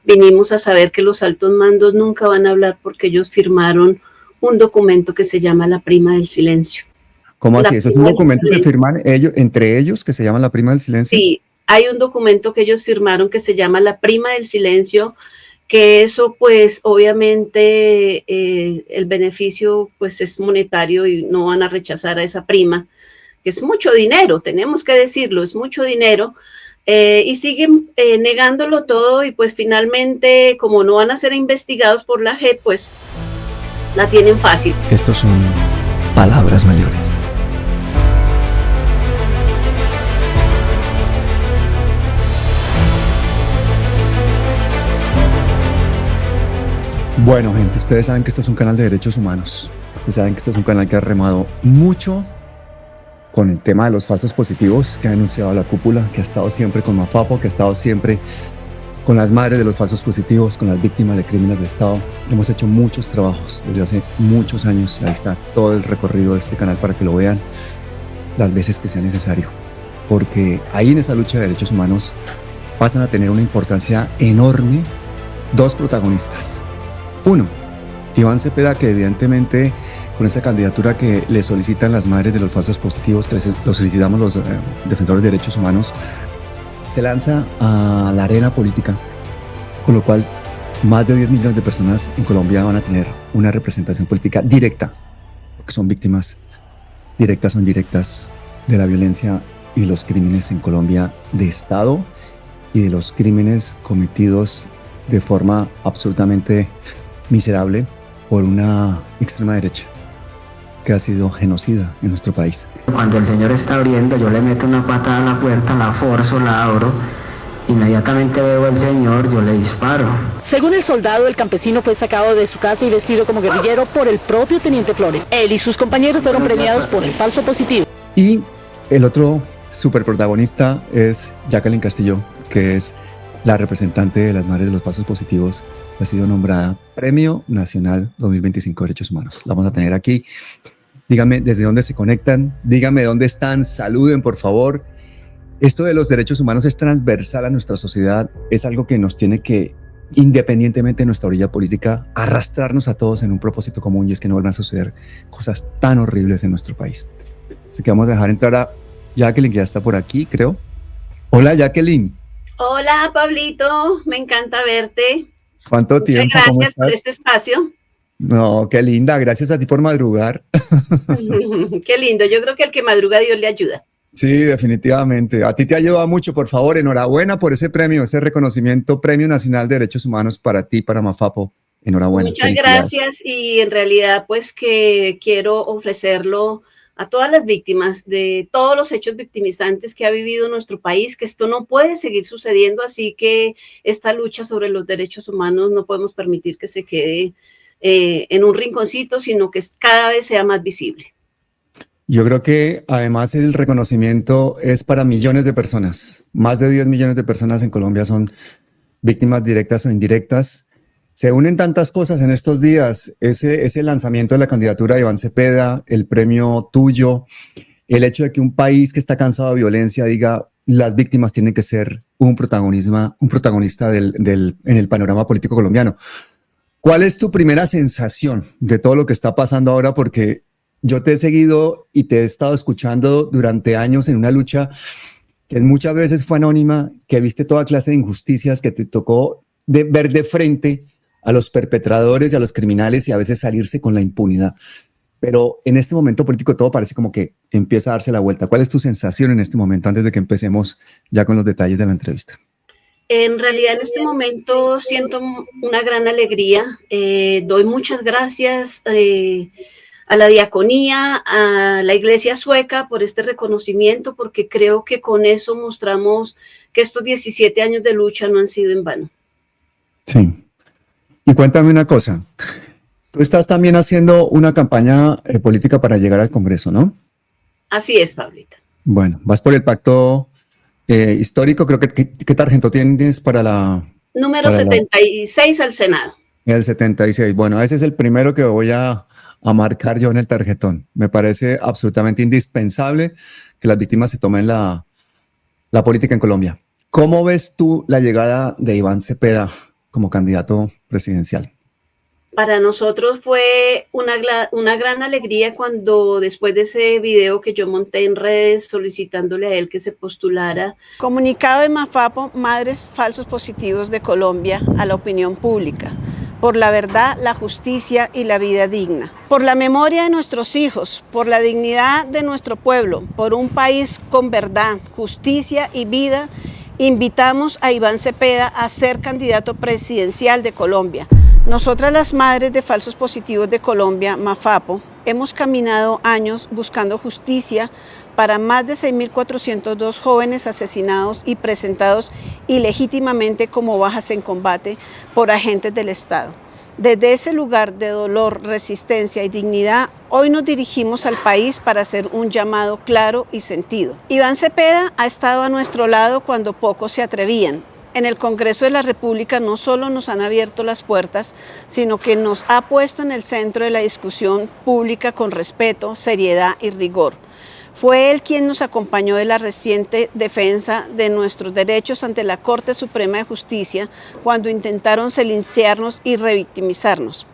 vinimos a saber que los altos mandos nunca van a hablar porque ellos firmaron un documento que se llama la prima del silencio. ¿Cómo así? ¿Eso es un documento que firman ellos, entre ellos, que se llama la prima del silencio? Sí, hay un documento que ellos firmaron que se llama la prima del silencio, que eso pues obviamente el beneficio pues es monetario y no van a rechazar a esa prima, que es mucho dinero, tenemos que decirlo, es mucho dinero, y siguen negándolo todo y pues finalmente como no van a ser investigados por la JEP, pues la tienen fácil. Estos son palabras mayores. Bueno, gente, ustedes saben que este es un canal de derechos humanos. Ustedes saben que este es un canal que ha remado mucho con el tema de los falsos positivos, que ha denunciado la cúpula, que ha estado siempre con Mafapo, que ha estado siempre con las madres de los falsos positivos, con las víctimas de crímenes de Estado. Hemos hecho muchos trabajos desde hace muchos años. Ahí está todo el recorrido de este canal para que lo vean las veces que sea necesario. Porque ahí en esa lucha de derechos humanos pasan a tener una importancia enorme dos protagonistas. Uno, Iván Cepeda, que evidentemente con esa candidatura que le solicitan las madres de los falsos positivos, que lo solicitamos los defensores de derechos humanos, se lanza a la arena política, con lo cual más de 10 millones de personas en Colombia van a tener una representación política directa, porque son víctimas directas o indirectas de la violencia y los crímenes en Colombia de Estado y de los crímenes cometidos de forma absolutamente miserable por una extrema derecha que ha sido genocida en nuestro país. Cuando el señor está abriendo, yo le meto una patada a la puerta, la forzo, la abro, inmediatamente veo al señor, yo le disparo. Según el soldado, el campesino fue sacado de su casa y vestido como guerrillero por el propio teniente Flores. Él y sus compañeros fueron premiados por el falso positivo. Y el otro superprotagonista es Jacqueline Castillo, que es la representante de las madres de los falsos positivos, ha sido nombrada Premio Nacional 2025 de Derechos Humanos. La vamos a tener aquí. Díganme desde dónde se conectan, díganme dónde están, saluden por favor. Esto de los derechos humanos es transversal a nuestra sociedad, es algo que nos tiene que, independientemente de nuestra orilla política, arrastrarnos a todos en un propósito común, y es que no vuelvan a suceder cosas tan horribles en nuestro país. Así que vamos a dejar entrar a Jacqueline, que ya está por aquí, creo. Hola, Jacqueline. Hola, Pablito, me encanta verte. ¿Cuánto tiempo? Gracias ¿Cómo estás? por este espacio. No, qué linda, gracias a ti por madrugar. Qué lindo, yo creo que al que madruga Dios le ayuda. Sí, definitivamente. A ti te ha ayudado mucho, por favor, enhorabuena por ese premio, ese reconocimiento, Premio Nacional de Derechos Humanos para ti, para Mafapo. Enhorabuena. Muchas gracias, y en realidad pues que quiero ofrecerlo a todas las víctimas de todos los hechos victimizantes que ha vivido nuestro país, que esto no puede seguir sucediendo, así que esta lucha sobre los derechos humanos no podemos permitir que se quede en un rinconcito, sino que cada vez sea más visible. Yo creo que además el reconocimiento es para millones de personas. Más de 10 millones de personas en Colombia son víctimas directas o indirectas. Se unen tantas cosas en estos días, ese lanzamiento de la candidatura de Iván Cepeda, el premio tuyo, el hecho de que un país que está cansado de violencia diga las víctimas tienen que ser un protagonista en el panorama político colombiano. ¿Cuál es tu primera sensación de todo lo que está pasando ahora? Porque yo te he seguido y te he estado escuchando durante años en una lucha que muchas veces fue anónima, que viste toda clase de injusticias, que te tocó ver de frente a los perpetradores y a los criminales y a veces salirse con la impunidad. Pero en este momento político todo parece como que empieza a darse la vuelta. ¿Cuál es tu sensación en este momento antes de que empecemos ya con los detalles de la entrevista? En realidad en este momento siento una gran alegría. Doy muchas gracias a la diaconía, a la Iglesia Sueca por este reconocimiento, porque creo que con eso mostramos que estos 17 años de lucha no han sido en vano. Sí. Y cuéntame una cosa, tú estás también haciendo una campaña política para llegar al Congreso, ¿no? Así es, Pablita. Bueno, vas por el pacto histórico, creo que ¿qué tarjeta tienes para la... Número 76 al Senado. El 76, bueno, ese es el primero que voy a marcar yo en el tarjetón. Me parece absolutamente indispensable que las víctimas se tomen la política en Colombia. ¿Cómo ves tú la llegada de Iván Cepeda como candidato presidencial? Para nosotros fue una gran alegría cuando después de ese video que yo monté en redes solicitándole a él que se postulara. Comunicado de Mafapo, Madres Falsos Positivos de Colombia, a la opinión pública, por la verdad, la justicia y la vida digna, por la memoria de nuestros hijos, por la dignidad de nuestro pueblo, por un país con verdad, justicia y vida, invitamos a Iván Cepeda a ser candidato presidencial de Colombia. Nosotras las Madres de Falsos Positivos de Colombia, Mafapo, hemos caminado años buscando justicia para más de 6.402 jóvenes asesinados y presentados ilegítimamente como bajas en combate por agentes del Estado. Desde ese lugar de dolor, resistencia y dignidad, hoy nos dirigimos al país para hacer un llamado claro y sentido. Iván Cepeda ha estado a nuestro lado cuando pocos se atrevían. En el Congreso de la República no solo nos han abierto las puertas, sino que nos ha puesto en el centro de la discusión pública con respeto, seriedad y rigor. Fue él quien nos acompañó en la reciente defensa de nuestros derechos ante la Corte Suprema de Justicia cuando intentaron silenciarnos y revictimizarnos.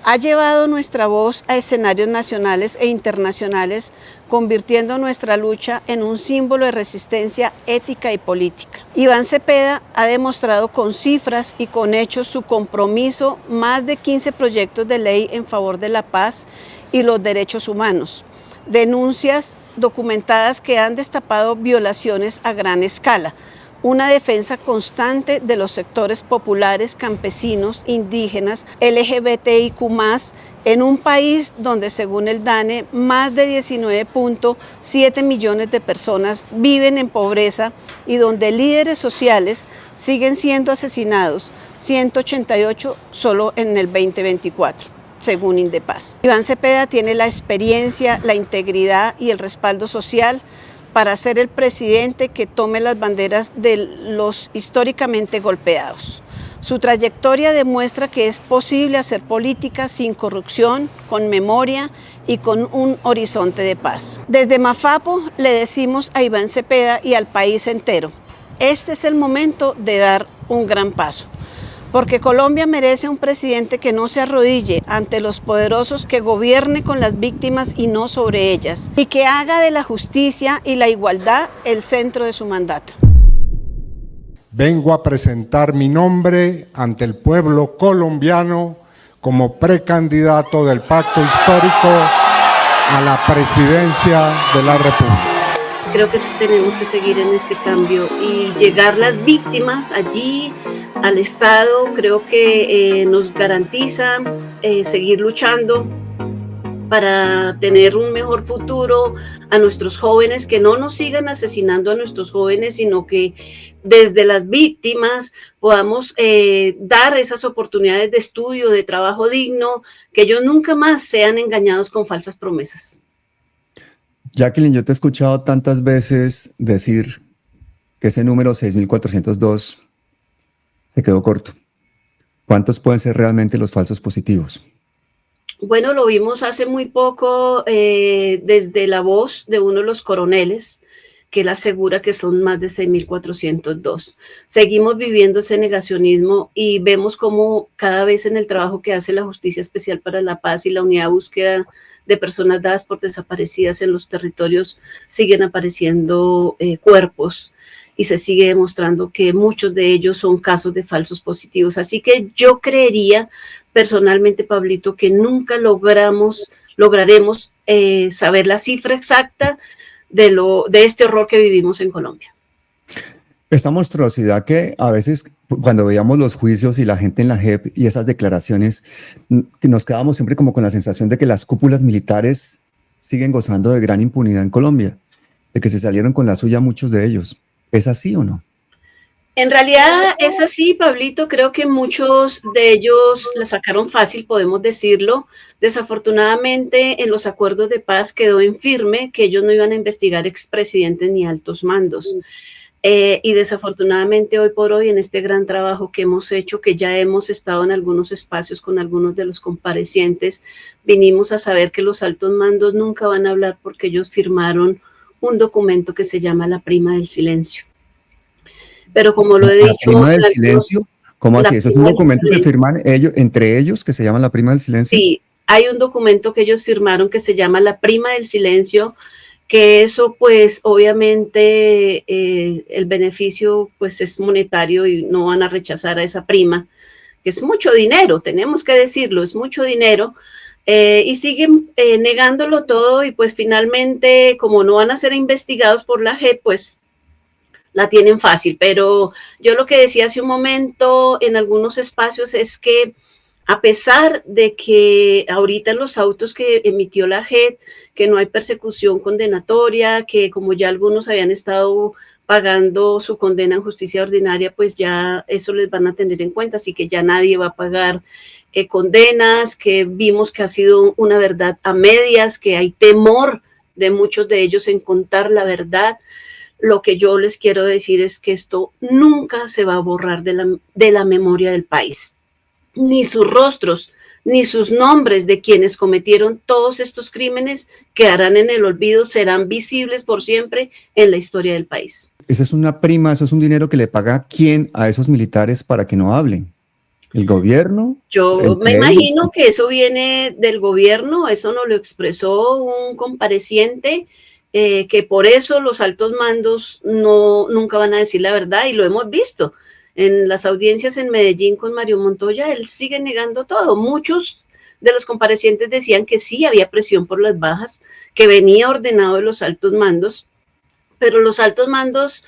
Ha llevado nuestra voz a escenarios nacionales e internacionales, convirtiendo nuestra lucha en un símbolo de resistencia ética y política. Iván Cepeda ha demostrado con cifras y con hechos su compromiso, más de 15 proyectos de ley en favor de la paz y los derechos humanos, denuncias documentadas que han destapado violaciones a gran escala, una defensa constante de los sectores populares, campesinos, indígenas, LGBTIQ+, en un país donde, según el DANE, más de 19.7 millones de personas viven en pobreza y donde líderes sociales siguen siendo asesinados, 188 solo en el 2024. Según Indepaz. Iván Cepeda tiene la experiencia, la integridad y el respaldo social para ser el presidente que tome las banderas de los históricamente golpeados. Su trayectoria demuestra que es posible hacer política sin corrupción, con memoria y con un horizonte de paz. Desde Mafapo le decimos a Iván Cepeda y al país entero, este es el momento de dar un gran paso. Porque Colombia merece un presidente que no se arrodille ante los poderosos, que gobierne con las víctimas y no sobre ellas, y que haga de la justicia y la igualdad el centro de su mandato. Vengo a presentar mi nombre ante el pueblo colombiano como precandidato del pacto histórico a la presidencia de la República. Creo que tenemos que seguir en este cambio y llegar las víctimas allí al Estado. Creo que nos garantiza seguir luchando para tener un mejor futuro a nuestros jóvenes, que no nos sigan asesinando a nuestros jóvenes, sino que desde las víctimas podamos dar esas oportunidades de estudio, de trabajo digno, que ellos nunca más sean engañados con falsas promesas. Jacqueline, yo te he escuchado tantas veces decir que ese número 6.402 se quedó corto. ¿Cuántos pueden ser realmente los falsos positivos? Bueno, lo vimos hace muy poco desde la voz de uno de los coroneles, que él asegura que son más de 6.402. Seguimos viviendo ese negacionismo y vemos cómo cada vez en el trabajo que hace la Justicia Especial para la Paz y la Unidad de Búsqueda de Personas Dadas por Desaparecidas en los territorios siguen apareciendo cuerpos y se sigue demostrando que muchos de ellos son casos de falsos positivos. Así que yo creería personalmente, Pablito, que nunca lograremos saber la cifra exacta de este horror que vivimos en Colombia. Esta monstruosidad que a veces cuando veíamos los juicios y la gente en la JEP y esas declaraciones, nos quedábamos siempre como con la sensación de que las cúpulas militares siguen gozando de gran impunidad en Colombia, de que se salieron con la suya muchos de ellos. ¿Es así o no? En realidad es así, Pablito. Creo que muchos de ellos la sacaron fácil, podemos decirlo. Desafortunadamente, en los acuerdos de paz quedó en firme que ellos no iban a investigar expresidentes ni altos mandos. Y desafortunadamente hoy por hoy en este gran trabajo que hemos hecho, que ya hemos estado en algunos espacios con algunos de los comparecientes, vinimos a saber que los altos mandos nunca van a hablar porque ellos firmaron un documento que se llama la prima del silencio. Pero como lo he dicho... ¿La prima del silencio? ¿Cómo La así? ¿Eso es un prima del documento que silencio. firman ellos, entre ellos, que se llama la prima del silencio? Sí, hay un documento que ellos firmaron que se llama la prima del silencio, que eso pues obviamente el beneficio pues es monetario y no van a rechazar a esa prima, que es mucho dinero, tenemos que decirlo, es mucho dinero, y siguen negándolo todo y pues finalmente como no van a ser investigados por la JEP, pues la tienen fácil. Pero yo lo que decía hace un momento en algunos espacios es que a pesar de que ahorita en los autos que emitió la JEP, que no hay persecución condenatoria, que como ya algunos habían estado pagando su condena en justicia ordinaria, pues ya eso les van a tener en cuenta, así que ya nadie va a pagar condenas, que vimos que ha sido una verdad a medias, que hay temor de muchos de ellos en contar la verdad. Lo que yo les quiero decir es que esto nunca se va a borrar de la memoria del país. Ni sus rostros, ni sus nombres de quienes cometieron todos estos crímenes quedarán en el olvido, serán visibles por siempre en la historia del país. Esa es una prima, eso es un dinero que le paga quién a esos militares para que no hablen. ¿El gobierno? Yo me imagino que eso viene del gobierno, eso nos lo expresó un compareciente, que por eso los altos mandos nunca van a decir la verdad, y lo hemos visto en las audiencias en Medellín con Mario Montoya. Él sigue negando todo. Muchos de los comparecientes decían que sí había presión por las bajas, que venía ordenado de los altos mandos, pero los altos mandos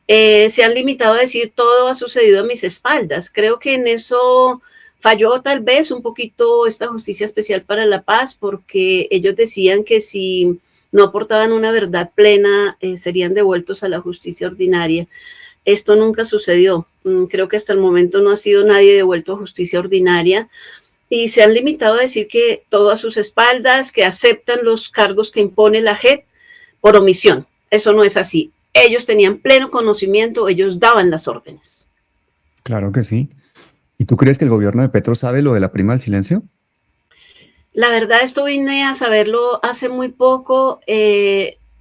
se han limitado a decir todo ha sucedido a mis espaldas. Creo que en eso falló tal vez un poquito esta Justicia Especial para la Paz, porque ellos decían que si no aportaban una verdad plena, serían devueltos a la justicia ordinaria. Esto nunca sucedió. Creo que hasta el momento no ha sido nadie devuelto a justicia ordinaria y se han limitado a decir que todo a sus espaldas, que aceptan los cargos que impone la JEP por omisión. Eso no es así. Ellos tenían pleno conocimiento, ellos daban las órdenes. Claro que sí. ¿Y tú crees que el gobierno de Petro sabe lo de la prima del silencio? La verdad, esto vine a saberlo hace muy poco.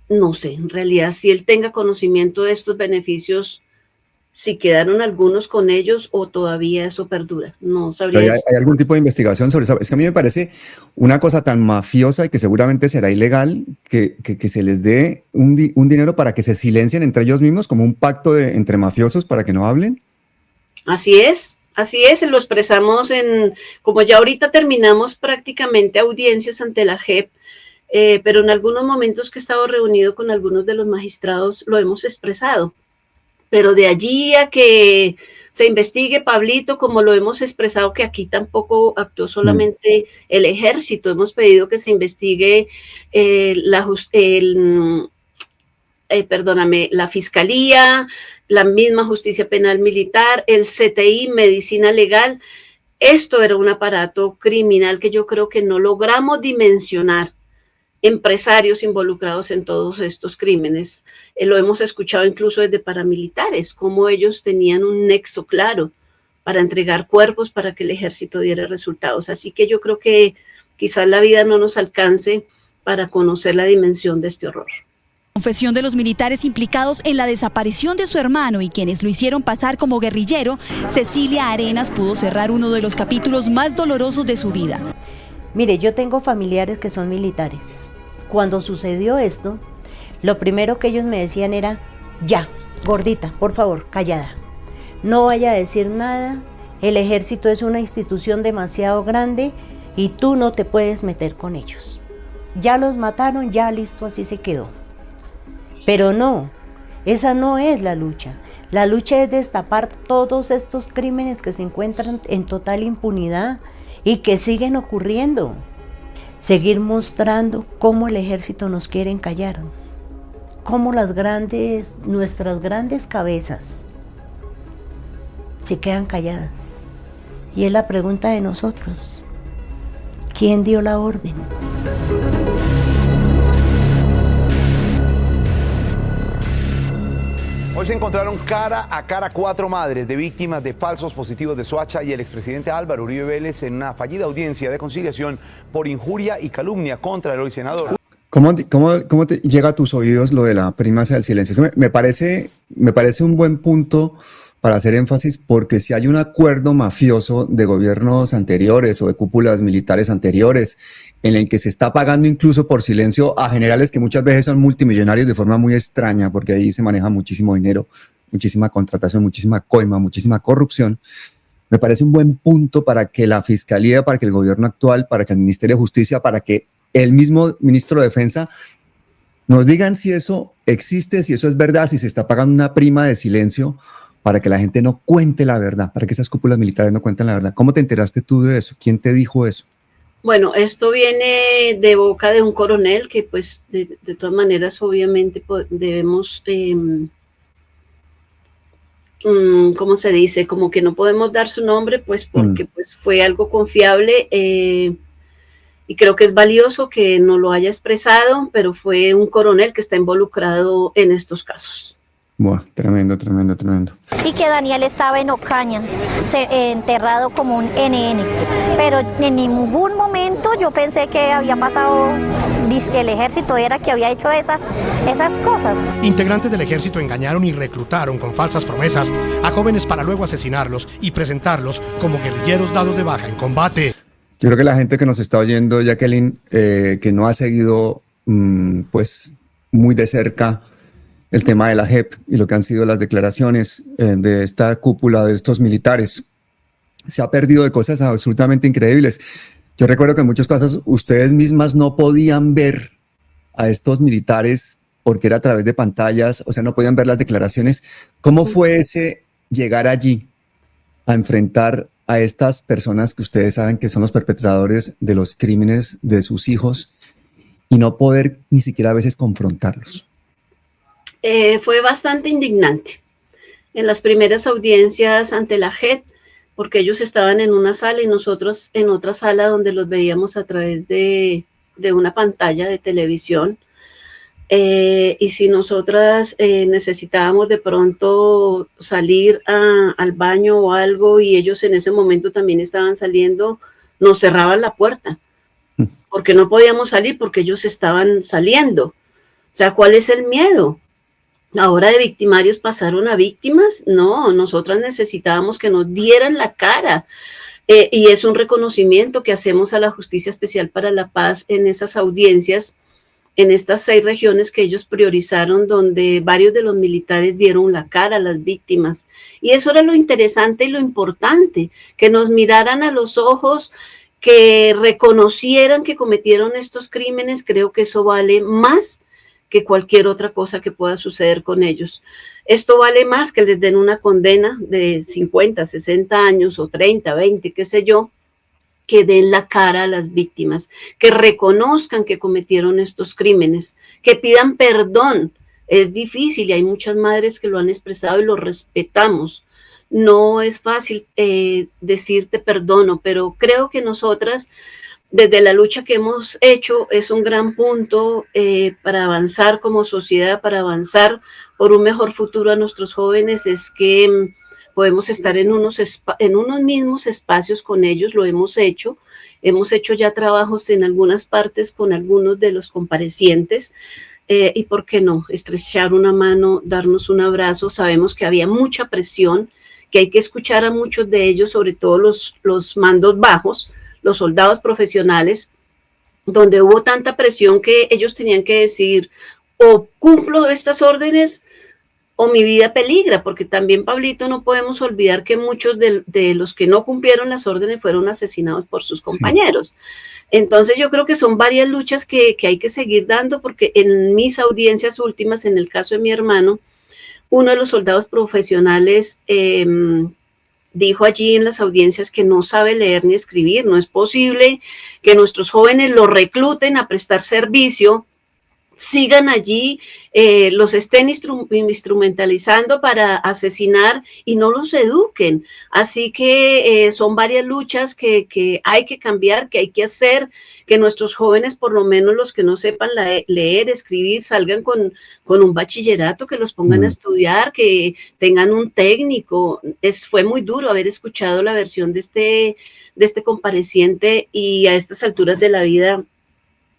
No sé, en realidad, si él tenga conocimiento de estos beneficios, si quedaron algunos con ellos o todavía eso perdura. No sabría ¿Hay algún tipo de investigación sobre eso? Es que a mí me parece una cosa tan mafiosa y que seguramente será ilegal que se les dé un dinero para que se silencien entre ellos mismos, como un pacto entre mafiosos para que no hablen. Así es, lo expresamos como ya ahorita terminamos prácticamente audiencias ante la JEP, pero en algunos momentos que he estado reunido con algunos de los magistrados lo hemos expresado. Pero de allí a que se investigue, Pablito, como lo hemos expresado, que aquí tampoco actuó solamente el ejército, hemos pedido que se investigue la fiscalía, la misma justicia penal militar, el CTI, medicina legal. Esto era un aparato criminal que yo creo que no logramos dimensionar. Empresarios involucrados en todos estos crímenes. Lo hemos escuchado incluso desde paramilitares, cómo ellos tenían un nexo claro para entregar cuerpos para que el ejército diera resultados. Así que yo creo que quizás la vida no nos alcance para conocer la dimensión de este horror. Confesión de los militares implicados en la desaparición de su hermano y quienes lo hicieron pasar como guerrillero, Cecilia Arenas pudo cerrar uno de los capítulos más dolorosos de su vida. Mire, yo tengo familiares que son militares. Cuando sucedió esto, lo primero que ellos me decían era, ya, gordita, por favor, callada. No vaya a decir nada, el ejército es una institución demasiado grande y tú no te puedes meter con ellos. Ya los mataron, ya listo, así se quedó. Pero no, esa no es la lucha. La lucha es destapar todos estos crímenes que se encuentran en total impunidad y que siguen ocurriendo. Seguir mostrando cómo el ejército nos quiere encallar, cómo nuestras grandes cabezas se quedan calladas. Y es la pregunta de nosotros, ¿quién dio la orden? Hoy se encontraron cara a cara 4 madres de víctimas de falsos positivos de Soacha y el expresidente Álvaro Uribe Vélez en una fallida audiencia de conciliación por injuria y calumnia contra el hoy senador. ¿Cómo te llega a tus oídos lo de la primacía del silencio? Eso me parece un buen punto para hacer énfasis, porque si hay un acuerdo mafioso de gobiernos anteriores o de cúpulas militares anteriores en el que se está pagando incluso por silencio a generales que muchas veces son multimillonarios de forma muy extraña, porque ahí se maneja muchísimo dinero, muchísima contratación, muchísima coima, muchísima corrupción, me parece un buen punto para que la Fiscalía, para que el gobierno actual, para que el Ministerio de Justicia, para que el mismo ministro de Defensa nos digan si eso existe, si eso es verdad, si se está pagando una prima de silencio para que la gente no cuente la verdad, para que esas cúpulas militares no cuenten la verdad. ¿Cómo te enteraste tú de eso? ¿Quién te dijo eso? Bueno, esto viene de boca de un coronel que pues de todas maneras obviamente debemos, ¿cómo se dice? Como que no podemos dar su nombre pues porque pues fue algo confiable, y creo que es valioso que no lo haya expresado, pero fue un coronel que está involucrado en estos casos. Buah, tremendo. Y que Daniel estaba en Ocaña, enterrado como un NN. Pero en ningún momento yo pensé que había pasado, que el ejército era que había hecho esas cosas. Integrantes del ejército engañaron y reclutaron con falsas promesas a jóvenes para luego asesinarlos y presentarlos como guerrilleros dados de baja en combate. Yo creo que la gente que nos está oyendo, Jacqueline, que no ha seguido pues muy de cerca el tema de la JEP y lo que han sido las declaraciones de esta cúpula de estos militares, se ha perdido de cosas absolutamente increíbles. Yo recuerdo que en muchos casos ustedes mismas no podían ver a estos militares porque era a través de pantallas, o sea, no podían ver las declaraciones. ¿Cómo fue ese llegar allí a enfrentar a estas personas que ustedes saben que son los perpetradores de los crímenes de sus hijos y no poder ni siquiera a veces confrontarlos? Fue bastante indignante. En las primeras audiencias ante la JEP, porque ellos estaban en una sala y nosotros en otra sala donde los veíamos a través de una pantalla de televisión, y si nosotras necesitábamos de pronto salir al baño o algo y ellos en ese momento también estaban saliendo, nos cerraban la puerta porque no podíamos salir porque ellos estaban saliendo. O sea, ¿cuál es el miedo? Ahora de victimarios pasaron a víctimas. No, nosotras necesitábamos que nos dieran la cara, y es un reconocimiento que hacemos a la Justicia Especial para la Paz en esas audiencias, en estas 6 regiones que ellos priorizaron, donde varios de los militares dieron la cara a las víctimas. Y eso era lo interesante y lo importante, que nos miraran a los ojos, que reconocieran que cometieron estos crímenes. Creo que eso vale más que cualquier otra cosa que pueda suceder con ellos. Esto vale más que les den una condena de 50, 60 años o 30, 20, qué sé yo, que den la cara a las víctimas, que reconozcan que cometieron estos crímenes, que pidan perdón. Es difícil y hay muchas madres que lo han expresado y lo respetamos. No es fácil decirte perdono, pero creo que nosotras, desde la lucha que hemos hecho, es un gran punto para avanzar como sociedad, para avanzar por un mejor futuro a nuestros jóvenes, es que podemos estar en unos mismos espacios con ellos. Lo hemos hecho ya trabajos en algunas partes con algunos de los comparecientes, y por qué no, estrechar una mano, darnos un abrazo. Sabemos que había mucha presión, que hay que escuchar a muchos de ellos, sobre todo los mandos bajos, los soldados profesionales, donde hubo tanta presión que ellos tenían que decir, o cumplo estas órdenes o mi vida peligra, porque también, Pablito, no podemos olvidar que muchos de los que no cumplieron las órdenes fueron asesinados por sus compañeros. Sí. Entonces yo creo que son varias luchas que hay que seguir dando, porque en mis audiencias últimas, en el caso de mi hermano, uno de los soldados profesionales dijo allí en las audiencias que no sabe leer ni escribir. No es posible que nuestros jóvenes lo recluten a prestar servicio, sigan allí, los estén instrumentalizando para asesinar y no los eduquen. Así que son varias luchas que hay que cambiar, que hay que hacer, que nuestros jóvenes, por lo menos los que no sepan leer, escribir, salgan con un bachillerato, que los pongan a estudiar, que tengan un técnico. Fue muy duro haber escuchado la versión de este compareciente, y a estas alturas de la vida,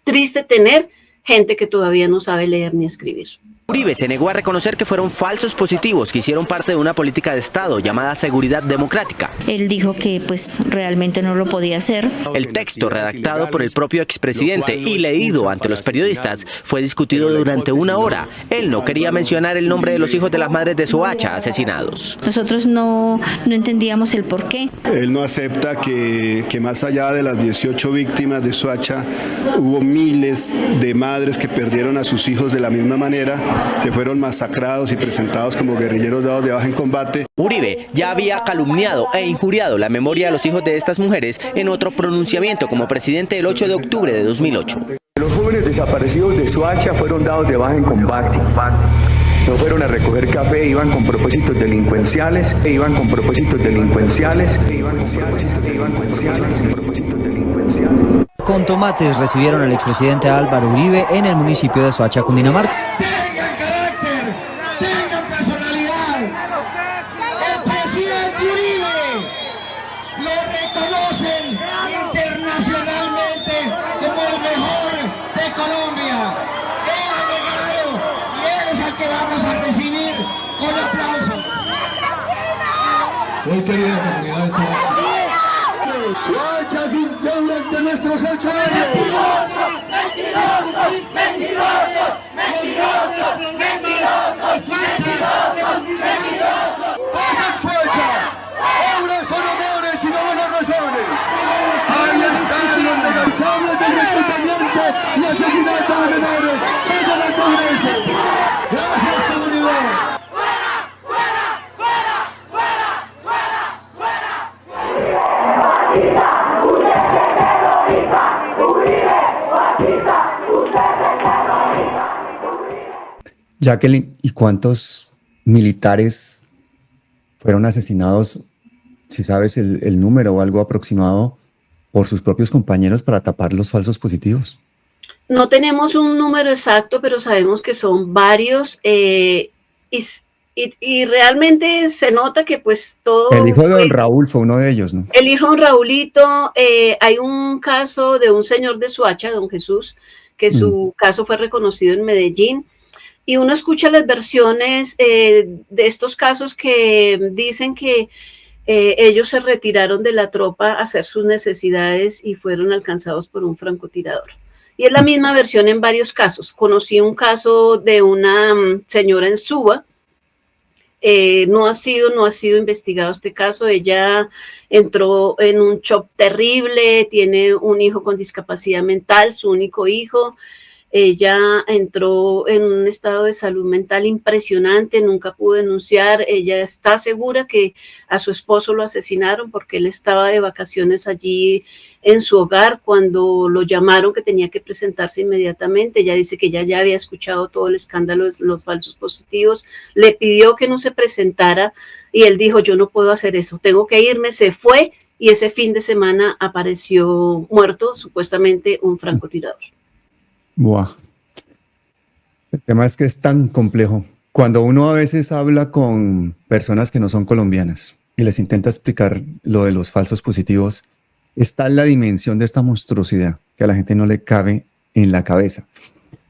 triste tener gente que todavía no sabe leer ni escribir. Uribe se negó a reconocer que fueron falsos positivos que hicieron parte de una política de Estado llamada seguridad democrática. Él dijo que pues realmente no lo podía hacer. El texto redactado por el propio expresidente y leído ante los periodistas fue discutido durante 1 hora. Él no quería mencionar el nombre de los hijos de las madres de Soacha asesinados. Nosotros no entendíamos el por qué. Él no acepta que más allá de las 18 víctimas de Soacha hubo miles de madres que perdieron a sus hijos de la misma manera, que fueron masacrados y presentados como guerrilleros dados de baja en combate. Uribe ya había calumniado e injuriado la memoria de los hijos de estas mujeres en otro pronunciamiento como presidente el 8 de octubre de 2008. Los jóvenes desaparecidos de Soacha fueron dados de baja en combate. No fueron a recoger café, iban con propósitos delincuenciales, Con tomates recibieron al expresidente Álvaro Uribe en el municipio de Soacha, Cundinamarca. Tengan carácter, tengan personalidad. El presidente Uribe lo reconocen internacionalmente como el mejor de Colombia. Él ha llegado y él es al que vamos a recibir con aplausos. Muy querida comunidad de Soacha sin deuda de nuestros 8 años. ¡Mentirosos! ¡Mentirosos! ¡Mentirosos! ¡Mentirosos! ¡Mentirosos! ¡Pasen Soacha! ¡Euros son amores y no buenas razones! ¡Ahí están los responsables del reclutamiento y asesinato de menores! ¡Vayan al Congreso! ¡Gracias, comunidad! Jacqueline, ¿y cuántos militares fueron asesinados, si sabes el número o algo aproximado, por sus propios compañeros para tapar los falsos positivos? No tenemos un número exacto, pero sabemos que son varios y realmente se nota que pues todo... El hijo de don Raúl fue uno de ellos, ¿no? El hijo de don Raúlito, hay un caso de un señor de Soacha, don Jesús, que su caso fue reconocido en Medellín. Y uno escucha las versiones de estos casos que dicen que ellos se retiraron de la tropa a hacer sus necesidades y fueron alcanzados por un francotirador. Y es la misma versión en varios casos. Conocí un caso de una señora en Suba. No ha sido investigado este caso. Ella entró en un shock terrible, tiene un hijo con discapacidad mental, su único hijo. Ella entró en un estado de salud mental impresionante, nunca pudo denunciar. Ella está segura que a su esposo lo asesinaron porque él estaba de vacaciones allí en su hogar cuando lo llamaron que tenía que presentarse inmediatamente. Ella dice que ella ya había escuchado todo el escándalo de los falsos positivos, le pidió que no se presentara y él dijo, yo no puedo hacer eso, tengo que irme, se fue y ese fin de semana apareció muerto, supuestamente un francotirador. Buah. El tema es que es tan complejo. Cuando uno a veces habla con personas que no son colombianas y les intenta explicar lo de los falsos positivos, está la dimensión de esta monstruosidad que a la gente no le cabe en la cabeza.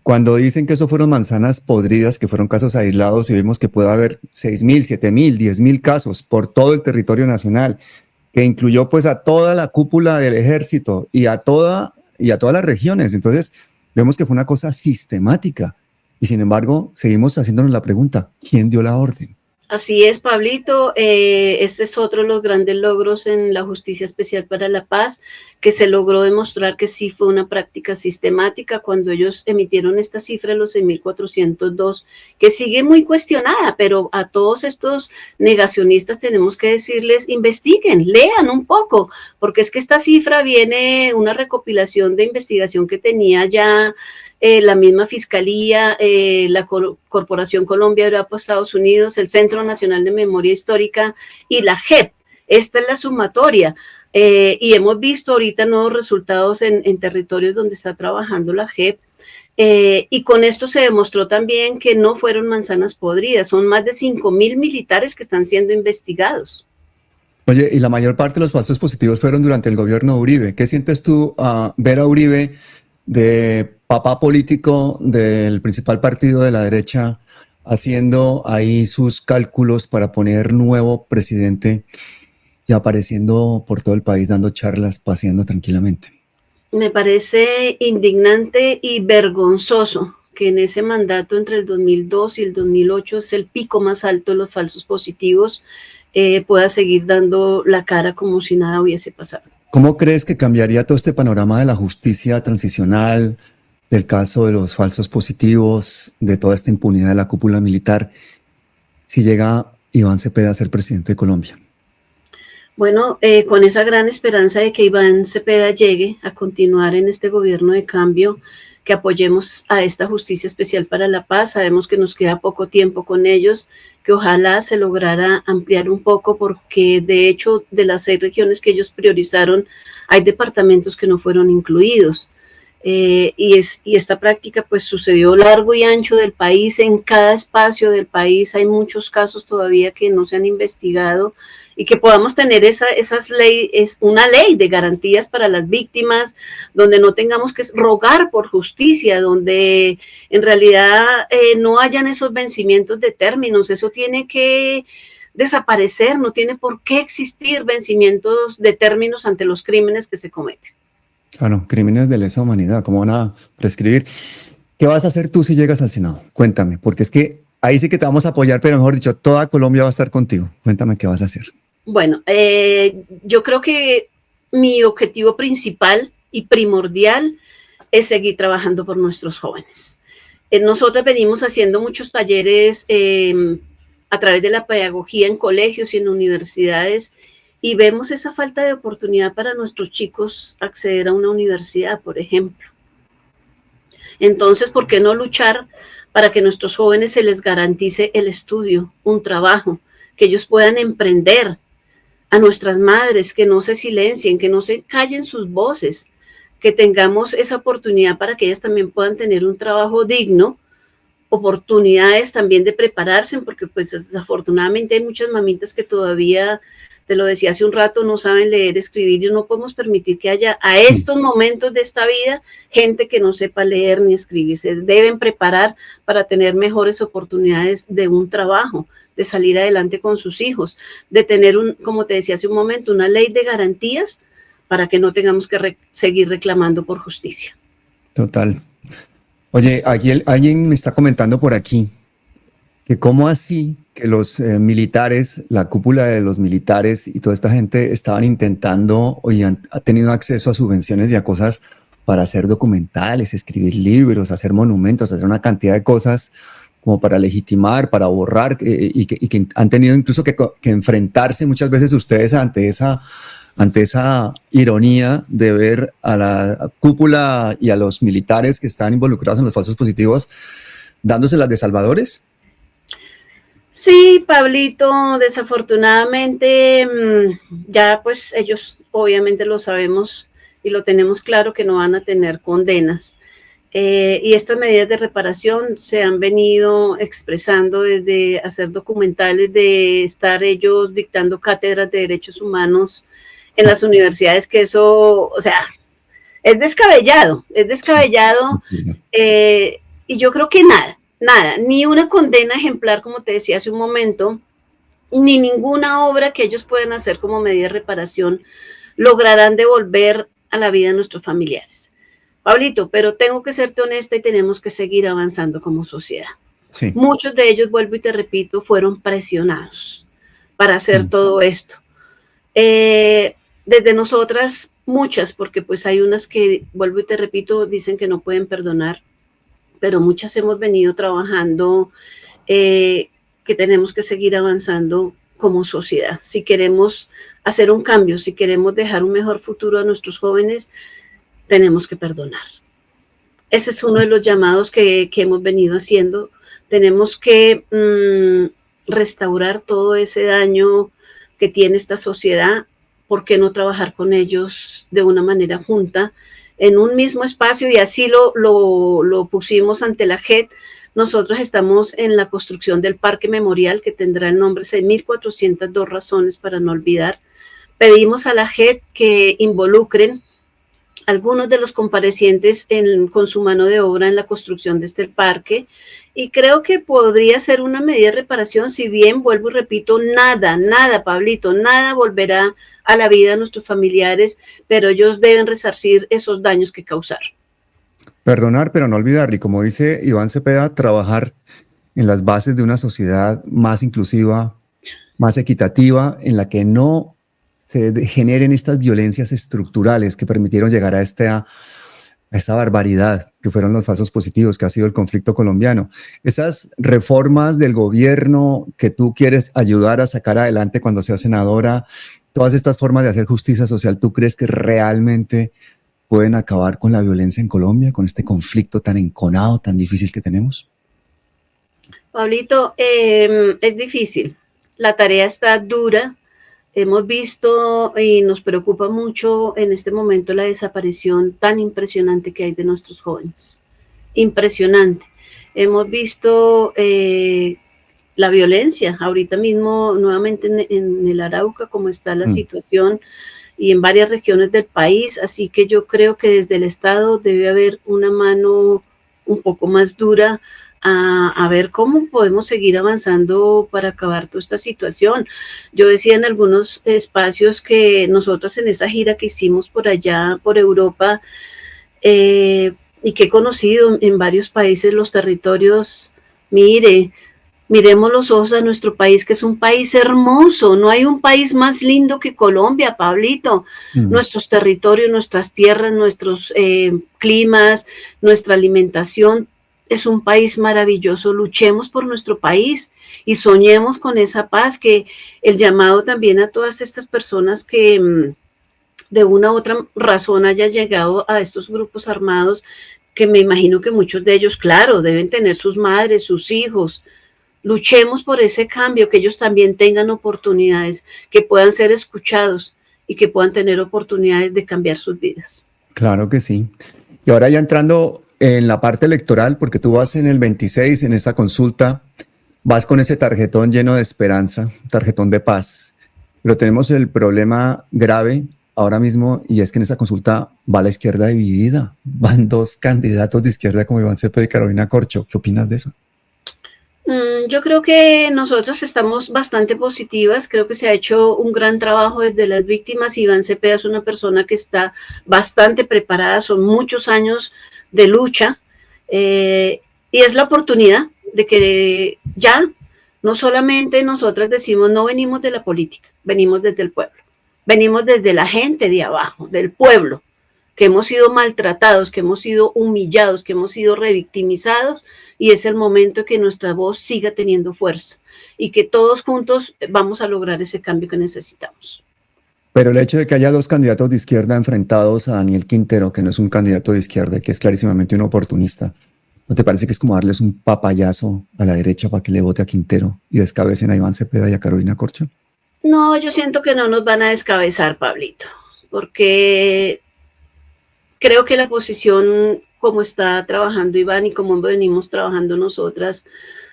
Cuando dicen que eso fueron manzanas podridas, que fueron casos aislados y vemos que puede haber 6.000, 7.000, 10.000 casos por todo el territorio nacional, que incluyó pues a toda la cúpula del ejército y a todas las regiones. Entonces, vemos que fue una cosa sistemática y sin embargo seguimos haciéndonos la pregunta, ¿quién dio la orden? Así es, Pablito. Este es otro de los grandes logros en la Justicia Especial para la Paz, que se logró demostrar que sí fue una práctica sistemática cuando ellos emitieron esta cifra de los 6.402, que sigue muy cuestionada, pero a todos estos negacionistas tenemos que decirles, investiguen, lean un poco, porque es que esta cifra viene una recopilación de investigación que tenía ya la misma Fiscalía, la Corporación Colombia, Europa, Estados Unidos, el Centro Nacional de Memoria Histórica y la JEP. Esta es la sumatoria. Y hemos visto ahorita nuevos resultados en territorios donde está trabajando la JEP. Y con esto se demostró también que no fueron manzanas podridas. Son más de 5.000 militares que están siendo investigados. Oye, y la mayor parte de los falsos positivos fueron durante el gobierno de Uribe. ¿Qué sientes tú ver a Uribe de papá político del principal partido de la derecha haciendo ahí sus cálculos para poner nuevo presidente y apareciendo por todo el país dando charlas, paseando tranquilamente. Me parece indignante y vergonzoso que en ese mandato entre el 2002 y el 2008 es el pico más alto de los falsos positivos, pueda seguir dando la cara como si nada hubiese pasado. ¿Cómo crees que cambiaría todo este panorama de la justicia transicional, del caso de los falsos positivos, de toda esta impunidad de la cúpula militar, si llega Iván Cepeda a ser presidente de Colombia? Bueno, con esa gran esperanza de que Iván Cepeda llegue a continuar en este gobierno de cambio, que apoyemos a esta Justicia Especial para la Paz. Sabemos que nos queda poco tiempo con ellos, que ojalá se lograra ampliar un poco, porque de hecho de las 6 regiones que ellos priorizaron, hay departamentos que no fueron incluidos. Y esta práctica pues sucedió largo y ancho del país, en cada espacio del país hay muchos casos todavía que no se han investigado, y que podamos tener una ley de garantías para las víctimas, donde no tengamos que rogar por justicia, donde en realidad no hayan esos vencimientos de términos. Eso tiene que desaparecer, no tiene por qué existir vencimientos de términos ante los crímenes que se cometen. Claro, crímenes de lesa humanidad, ¿cómo van a prescribir? ¿Qué vas a hacer tú si llegas al Senado? Cuéntame, porque es que ahí sí que te vamos a apoyar, pero mejor dicho, toda Colombia va a estar contigo. Cuéntame qué vas a hacer. Bueno, yo creo que mi objetivo principal y primordial es seguir trabajando por nuestros jóvenes. Nosotros venimos haciendo muchos talleres a través de la pedagogía en colegios y en universidades, y vemos esa falta de oportunidad para nuestros chicos acceder a una universidad, por ejemplo. Entonces, ¿por qué no luchar para que a nuestros jóvenes se les garantice el estudio, un trabajo, que ellos puedan emprender? A nuestras madres, que no se silencien, que no se callen sus voces, que tengamos esa oportunidad para que ellas también puedan tener un trabajo digno, oportunidades también de prepararse, porque pues desafortunadamente hay muchas mamitas que todavía, te lo decía hace un rato, no saben leer, escribir, y no podemos permitir que haya a estos momentos de esta vida gente que no sepa leer ni escribir. Se deben preparar para tener mejores oportunidades de un trabajo, de salir adelante con sus hijos, de tener, como te decía hace un momento, una ley de garantías para que no tengamos que seguir reclamando por justicia. Total. Oye, alguien me está comentando por aquí que cómo así que los militares, la cúpula de los militares y toda esta gente estaban intentando y han tenido acceso a subvenciones y a cosas para hacer documentales, escribir libros, hacer monumentos, hacer una cantidad de cosas como para legitimar, para borrar, y que han tenido incluso que enfrentarse muchas veces ustedes ante esa ironía de ver a la cúpula y a los militares que están involucrados en los falsos positivos dándoselas de salvadores. Sí, Pablito, desafortunadamente ya pues ellos obviamente lo sabemos y lo tenemos claro que no van a tener condenas. Y estas medidas de reparación se han venido expresando desde hacer documentales, de estar ellos dictando cátedras de derechos humanos en las universidades, que eso, o sea, es descabellado, y yo creo que nada, ni una condena ejemplar, como te decía hace un momento, ni ninguna obra que ellos puedan hacer como medida de reparación lograrán devolver a la vida de nuestros familiares. Pablito, pero tengo que serte honesta y tenemos que seguir avanzando como sociedad. Sí. Muchos de ellos, vuelvo y te repito, fueron presionados para hacer todo esto. Desde nosotras, muchas, porque pues hay unas que, vuelvo y te repito, dicen que no pueden perdonar, pero muchas hemos venido trabajando que tenemos que seguir avanzando como sociedad. Si queremos hacer un cambio, si queremos dejar un mejor futuro a nuestros jóvenes, tenemos que perdonar. Ese es uno de los llamados que hemos venido haciendo. Tenemos que restaurar todo ese daño que tiene esta sociedad. ¿Por qué no trabajar con ellos de una manera junta, en un mismo espacio? Y así lo pusimos ante la JET. Nosotros estamos en la construcción del Parque Memorial, que tendrá el nombre 6.402 razones para no olvidar. Pedimos a la JET que involucren algunos de los comparecientes con su mano de obra en la construcción de este parque, y creo que podría ser una medida de reparación, si bien, vuelvo y repito, nada, Pablito, nada volverá a la vida de nuestros familiares, pero ellos deben resarcir esos daños que causaron. Perdonar, pero no olvidar, y como dice Iván Cepeda, trabajar en las bases de una sociedad más inclusiva, más equitativa, en la que no se generen estas violencias estructurales que permitieron llegar a esta barbaridad que fueron los falsos positivos, que ha sido el conflicto colombiano. Esas reformas del gobierno que tú quieres ayudar a sacar adelante cuando seas senadora, todas estas formas de hacer justicia social, ¿tú crees que realmente pueden acabar con la violencia en Colombia, con este conflicto tan enconado, tan difícil que tenemos? Pablito, es difícil. La tarea está dura. Hemos visto y nos preocupa mucho en este momento la desaparición tan impresionante que hay de nuestros jóvenes. Impresionante. Hemos visto la violencia, ahorita mismo nuevamente en el Arauca, como está la situación, y en varias regiones del país, así que yo creo que desde el Estado debe haber una mano un poco más dura a ver cómo podemos seguir avanzando para acabar toda esta situación. Yo decía en algunos espacios que nosotros en esa gira que hicimos por allá, por Europa, y que he conocido en varios países los territorios, miremos los ojos a nuestro país, que es un país hermoso. No hay un país más lindo que Colombia, Pablito. Nuestros territorios, nuestras tierras, nuestros climas, nuestra alimentación, es un país maravilloso. Luchemos por nuestro país y soñemos con esa paz, que el llamado también a todas estas personas que de una u otra razón haya llegado a estos grupos armados, que me imagino que muchos de ellos, claro, deben tener sus madres, sus hijos. Luchemos por ese cambio, que ellos también tengan oportunidades, que puedan ser escuchados y que puedan tener oportunidades de cambiar sus vidas. Claro que sí. Y ahora ya entrando en la parte electoral, porque tú vas en el 26, en esta consulta, vas con ese tarjetón lleno de esperanza, tarjetón de paz, pero tenemos el problema grave ahora mismo, y es que en esa consulta va la izquierda dividida, van dos candidatos de izquierda como Iván Cepeda y Carolina Corcho. ¿Qué opinas de eso? Yo creo que nosotros estamos bastante positivas, creo que se ha hecho un gran trabajo desde las víctimas. Iván Cepeda es una persona que está bastante preparada, son muchos años de lucha, y es la oportunidad de que ya no solamente nosotras decimos, no venimos de la política, venimos desde el pueblo, venimos desde la gente de abajo, del pueblo, que hemos sido maltratados, que hemos sido humillados, que hemos sido revictimizados, y es el momento que nuestra voz siga teniendo fuerza y que todos juntos vamos a lograr ese cambio que necesitamos. Pero el hecho de que haya dos candidatos de izquierda enfrentados a Daniel Quintero, que no es un candidato de izquierda, que es clarísimamente un oportunista, ¿no te parece que es como darles un papayazo a la derecha para que le vote a Quintero y descabecen a Iván Cepeda y a Carolina Corcho? No, yo siento que no nos van a descabezar, Pablito, porque creo que la posición como está trabajando Iván y como venimos trabajando nosotras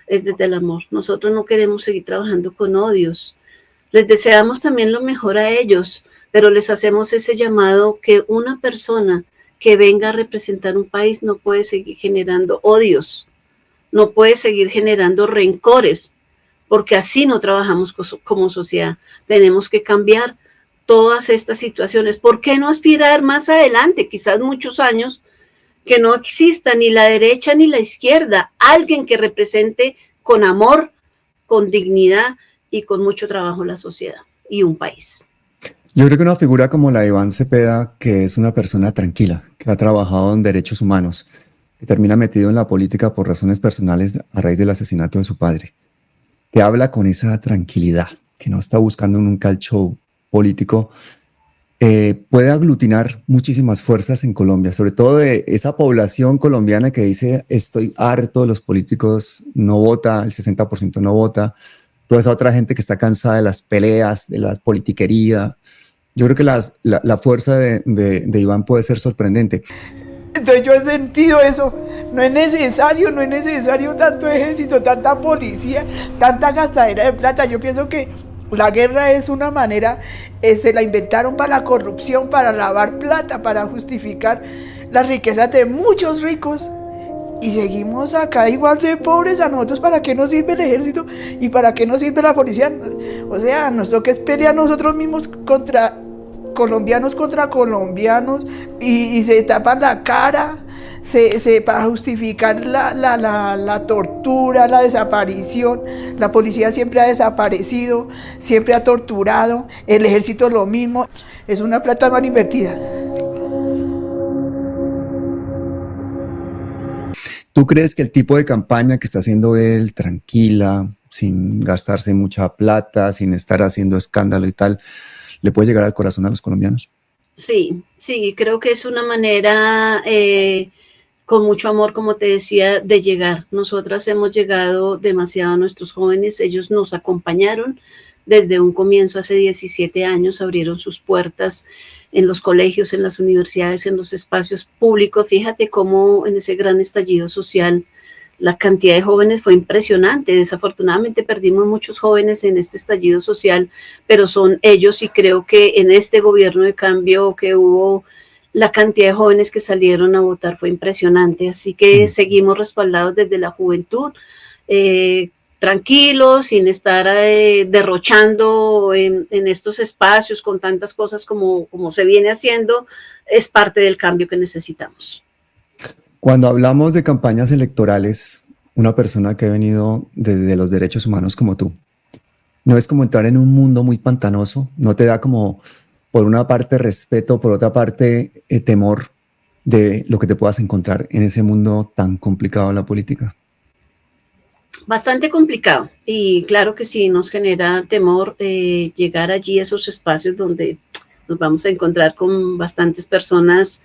es desde el amor. Nosotros no queremos seguir trabajando con odios. Les deseamos también lo mejor a ellos, pero les hacemos ese llamado que una persona que venga a representar un país no puede seguir generando odios, no puede seguir generando rencores, porque así no trabajamos como sociedad. Tenemos que cambiar todas estas situaciones. ¿Por qué no aspirar más adelante, quizás muchos años, que no exista ni la derecha ni la izquierda, alguien que represente con amor, con dignidad y con mucho trabajo la sociedad y un país? Yo creo que una figura como la de Iván Cepeda, que es una persona tranquila, que ha trabajado en derechos humanos, que termina metido en la política por razones personales a raíz del asesinato de su padre, que habla con esa tranquilidad, que no está buscando nunca el show político, puede aglutinar muchísimas fuerzas en Colombia, sobre todo de esa población colombiana que dice estoy harto, los políticos no vota, el 60% no vota, toda esa otra gente que está cansada de las peleas, de la politiquería. Yo creo que la fuerza de Iván puede ser sorprendente. Entonces yo he sentido eso, no es necesario tanto ejército, tanta policía, tanta gastadera de plata. Yo pienso que La guerra es una manera, se la inventaron para la corrupción, para lavar plata, para justificar las riquezas de muchos ricos. Y seguimos acá igual de pobres. A nosotros, ¿para qué nos sirve el ejército? ¿Y para qué nos sirve la policía? O sea, nos toca pelear nosotros mismos contra colombianos y se tapan la cara para justificar la tortura, la desaparición. La policía siempre ha desaparecido, siempre ha torturado, el ejército lo mismo. Es una plata mal invertida. ¿Tú crees que el tipo de campaña que está haciendo él, tranquila, sin gastarse mucha plata, sin estar haciendo escándalo y tal, le puede llegar al corazón a los colombianos? Sí, creo que es una manera con mucho amor, como te decía, de llegar. Nosotras hemos llegado demasiado a nuestros jóvenes, ellos nos acompañaron desde un comienzo, hace 17 años, abrieron sus puertas en los colegios, en las universidades, en los espacios públicos. Fíjate cómo en ese gran estallido social la cantidad de jóvenes fue impresionante. Desafortunadamente perdimos muchos jóvenes en este estallido social, pero son ellos, y creo que en este gobierno de cambio que hubo, la cantidad de jóvenes que salieron a votar fue impresionante. Así que seguimos respaldados desde la juventud, tranquilos, sin estar derrochando en estos espacios con tantas cosas como se viene haciendo. Es parte del cambio que necesitamos. Cuando hablamos de campañas electorales, una persona que ha venido desde los derechos humanos como tú, ¿no es como entrar en un mundo muy pantanoso? ¿No te da como, por una parte, respeto, por otra parte, temor de lo que te puedas encontrar en ese mundo tan complicado de la política? Bastante complicado, y claro que sí, nos genera temor llegar allí a esos espacios donde nos vamos a encontrar con bastantes personas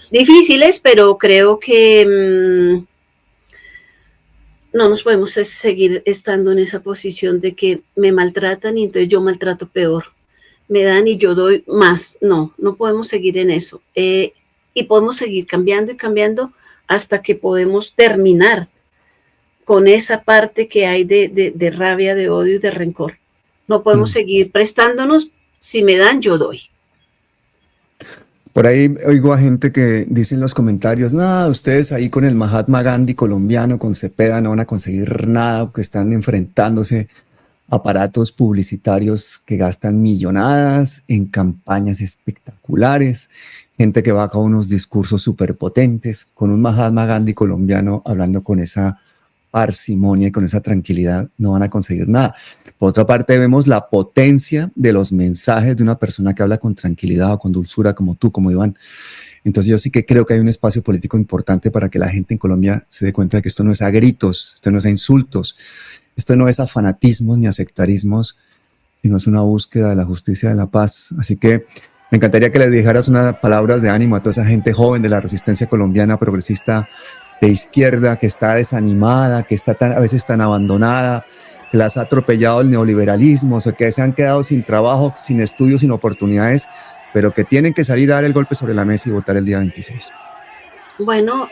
difíciles, pero creo que no nos podemos seguir estando en esa posición de que me maltratan y entonces yo maltrato peor, me dan y yo doy más. No podemos seguir en eso, y podemos seguir cambiando y cambiando hasta que podemos terminar con esa parte que hay de rabia, de odio y de rencor. No podemos seguir prestándonos. Si me dan, yo doy. Por ahí oigo a gente que dice en los comentarios, nada, ustedes ahí con el Mahatma Gandhi colombiano, con Cepeda, no van a conseguir nada, que están enfrentándose a aparatos publicitarios que gastan millonadas en campañas espectaculares, gente que va con unos discursos súper potentes, con un Mahatma Gandhi colombiano hablando con esa parsimonia y con esa tranquilidad, no van a conseguir nada. Por otra parte, vemos la potencia de los mensajes de una persona que habla con tranquilidad o con dulzura, como tú, como Iván. Entonces yo sí que creo que hay un espacio político importante para que la gente en Colombia se dé cuenta de que esto no es a gritos, esto no es a insultos, esto no es a fanatismos ni a sectarismos, sino es una búsqueda de la justicia, de la paz. Así que me encantaría que les dejaras unas palabras de ánimo a toda esa gente joven de la resistencia colombiana, progresista, de izquierda, que está desanimada, que está a veces tan abandonada, que las ha atropellado el neoliberalismo, o sea, que se han quedado sin trabajo, sin estudios, sin oportunidades, pero que tienen que salir a dar el golpe sobre la mesa y votar el día 26. Bueno,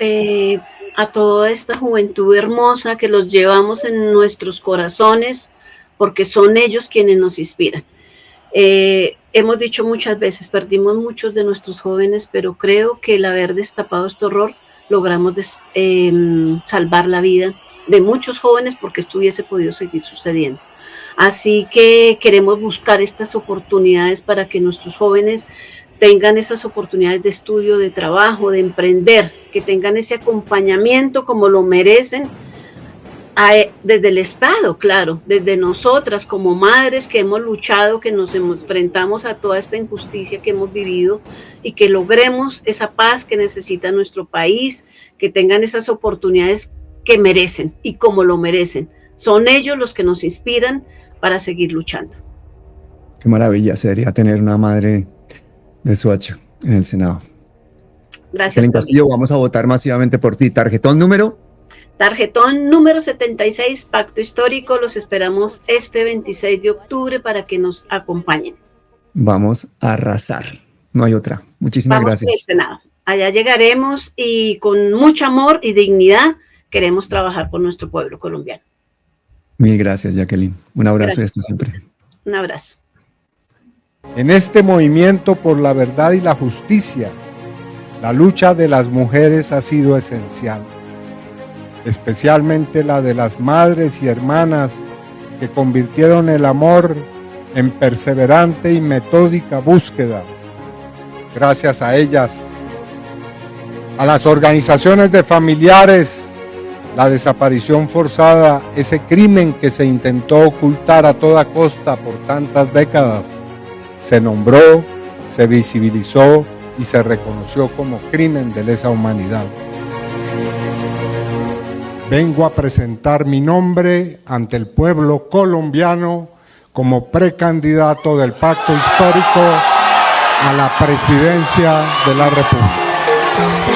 a toda esta juventud hermosa que los llevamos en nuestros corazones, porque son ellos quienes nos inspiran. Hemos dicho muchas veces, perdimos muchos de nuestros jóvenes, pero creo que el haber destapado este horror logramos salvar la vida de muchos jóvenes, porque esto hubiese podido seguir sucediendo. Así que queremos buscar estas oportunidades para que nuestros jóvenes tengan esas oportunidades de estudio, de trabajo, de emprender, que tengan ese acompañamiento como lo merecen, desde el Estado, claro, desde nosotras como madres que hemos luchado, que nos enfrentamos a toda esta injusticia que hemos vivido, y que logremos esa paz que necesita nuestro país, que tengan esas oportunidades que merecen y como lo merecen. Son ellos los que nos inspiran para seguir luchando. Qué maravilla sería tener una madre de Soacha en el Senado. Gracias. Helen Castillo, vamos a votar masivamente por ti. ¿Tarjetón número? Tarjetón número 76, Pacto Histórico. Los esperamos este 26 de octubre para que nos acompañen. Vamos a arrasar. No hay otra. Muchísimas gracias. Al Senado. Allá llegaremos y con mucho amor y dignidad queremos trabajar por nuestro pueblo colombiano. Mil gracias, Jacqueline. Un abrazo y hasta siempre. Un abrazo. En este movimiento por la verdad y la justicia, la lucha de las mujeres ha sido esencial, especialmente la de las madres y hermanas que convirtieron el amor en perseverante y metódica búsqueda. Gracias a ellas, a las organizaciones de familiares, la desaparición forzada, ese crimen que se intentó ocultar a toda costa por tantas décadas, se nombró, se visibilizó y se reconoció como crimen de lesa humanidad. Vengo a presentar mi nombre ante el pueblo colombiano como precandidato del Pacto Histórico a la presidencia de la República.